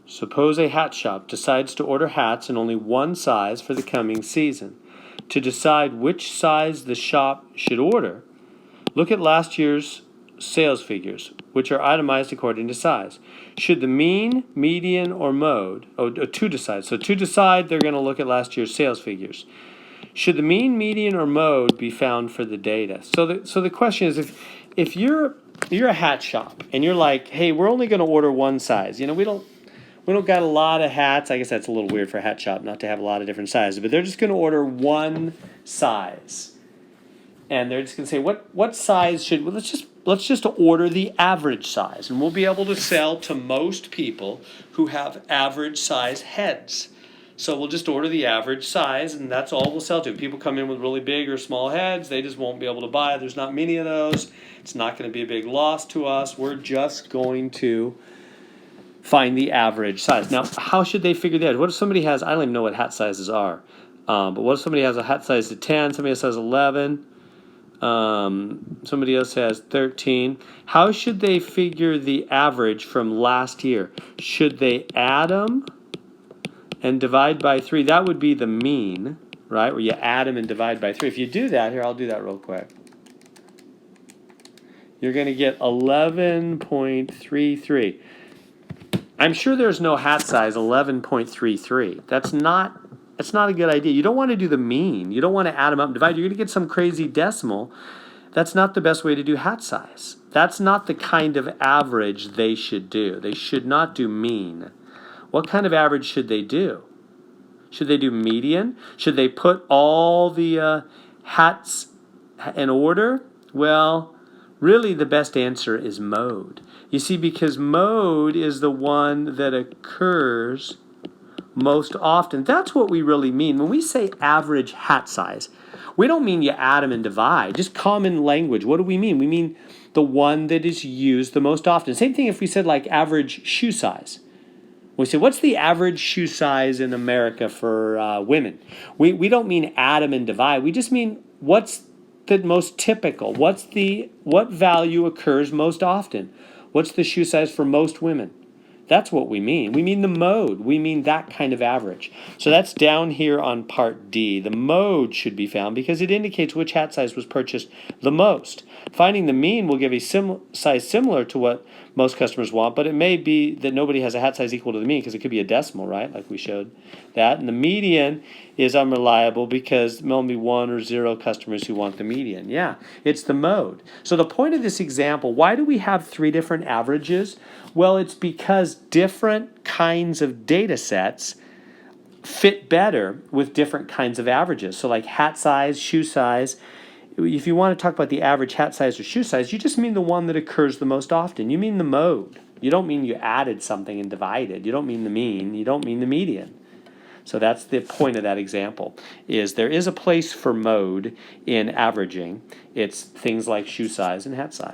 Suppose a hat shop decides to order hats in only one size for the coming season. To decide which size the shop should order, look at last year's sales figures, which are itemized according to size. Should the mean, median, or mode, to decide. So to decide, they're going to look at last year's sales figures. Should the mean, median, or mode be found for the data? So the question is, if you're a hat shop and you're like, hey, we're only going to order one size. You know, we don't got a lot of hats. I guess that's a little weird for a hat shop not to have a lot of different sizes, but they're just going to order one size. And they're just going to say, what size should, well, let's just order the average size, and we'll be able to sell to most people who have average size heads. So we'll just order the average size, and that's all we'll sell to. People come in with really big or small heads, they just won't be able to buy. There's not many of those. It's not going to be a big loss to us. We're just going to find the average size. Now, how should they figure that? What if somebody has, I don't even know what hat sizes are, but what if somebody has a hat size of 10, somebody else has 11, somebody else has 13. How should they figure the average from last year? Should they add them and divide by 3? That would be the mean, right? Where you add them and divide by 3. If you do that, here, I'll do that real quick. You're going to get 11.33. I'm sure there's no hat size 11.33. That's not a good idea. You don't want to do the mean. You don't want to add them up and divide. You're going to get some crazy decimal. That's not the best way to do hat size. That's not the kind of average they should do. They should not do mean. What kind of average should they do? Should they do median? Should they put all the hats in order? Well, really the best answer is mode. You see, because mode is the one that occurs most often. That's what we really mean. When we say average hat size, we don't mean you add them and divide. Just common language. What do we mean? We mean the one that is used the most often. Same thing if we said like average shoe size. We say, what's the average shoe size in America for women? We don't mean add them and divide. We just mean what's the most typical. What value occurs most often? What's the shoe size for most women? That's what we mean. We mean the mode. We mean that kind of average. So that's down here on part D. The mode should be found because it indicates which hat size was purchased the most. Finding the mean will give a size similar to what most customers want, but it may be that nobody has a hat size equal to the mean because it could be a decimal, right? Like we showed that. And the median is unreliable because there will be 1 or 0 customers who want the median. Yeah, it's the mode. So the point of this example, why do we have 3 different averages? Well, it's because different kinds of data sets fit better with different kinds of averages. So like hat size, shoe size. If you want to talk about the average hat size or shoe size, you just mean the one that occurs the most often. You mean the mode. You don't mean you added something and divided. You don't mean the mean. You don't mean the median. So that's the point of that example, is there is a place for mode in averaging. It's things like shoe size and hat size.